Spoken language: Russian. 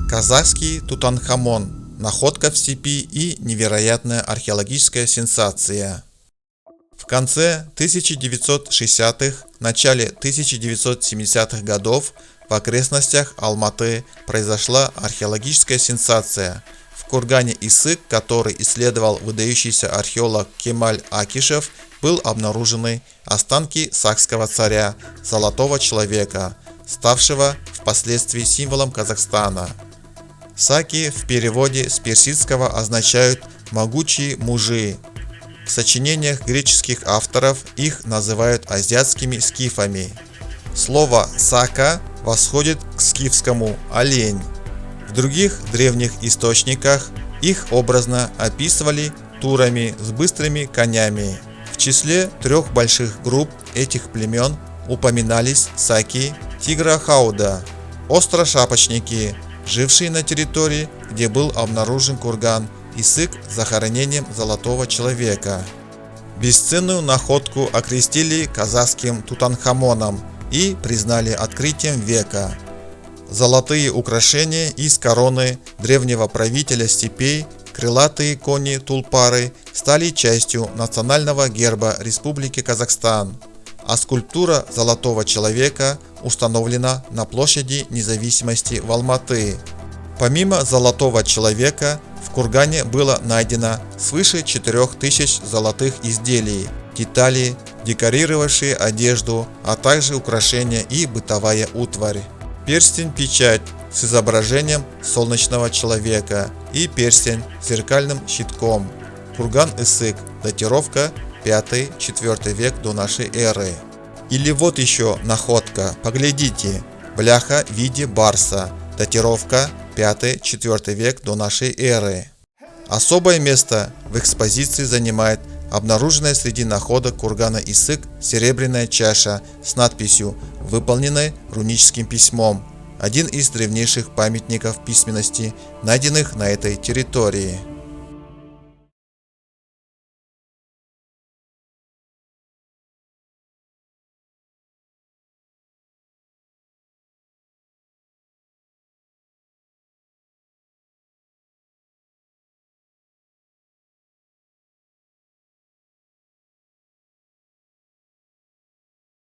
Казахский Тутанхамон. Находка в степи и невероятная археологическая сенсация. В конце 1960-х, начале 1970-х годов в окрестностях Алматы произошла археологическая сенсация. В кургане Исык, который исследовал выдающийся археолог Кемаль Акишев, был обнаружены останки сакского царя, Золотого человека, ставшего впоследствии символом Казахстана. Саки в переводе с персидского означают «могучие мужи». В сочинениях греческих авторов их называют азиатскими скифами. Слово «сака» восходит к скифскому «олень». В других древних источниках их образно описывали турами с быстрыми конями. В числе 3 больших групп этих племен упоминались саки Тигра-Хауда, острошапочники, жившие на территории, где был обнаружен курган Исык с захоронением Золотого человека. Бесценную находку окрестили казахским Тутанхамоном и признали открытием века. Золотые украшения из короны древнего правителя степей, крылатые кони-тулпары стали частью национального герба Республики Казахстан, а скульптура Золотого человека установлена на площади Независимости в Алматы. Помимо Золотого человека, в кургане было найдено свыше 4000 золотых изделий, детали, декорировавшие одежду, а также украшения и бытовая утварь. Перстень-печать с изображением солнечного человека и перстень с зеркальным щитком. Курган Исык, датировка 5-4 век до нашей эры. Или вот еще находка, поглядите, бляха в виде барса, датировка 5-4 век до нашей эры. Особое место в экспозиции занимает обнаруженная среди находок кургана Исык серебряная чаша с надписью, выполненной руническим письмом, один из древнейших памятников письменности, найденных на этой территории.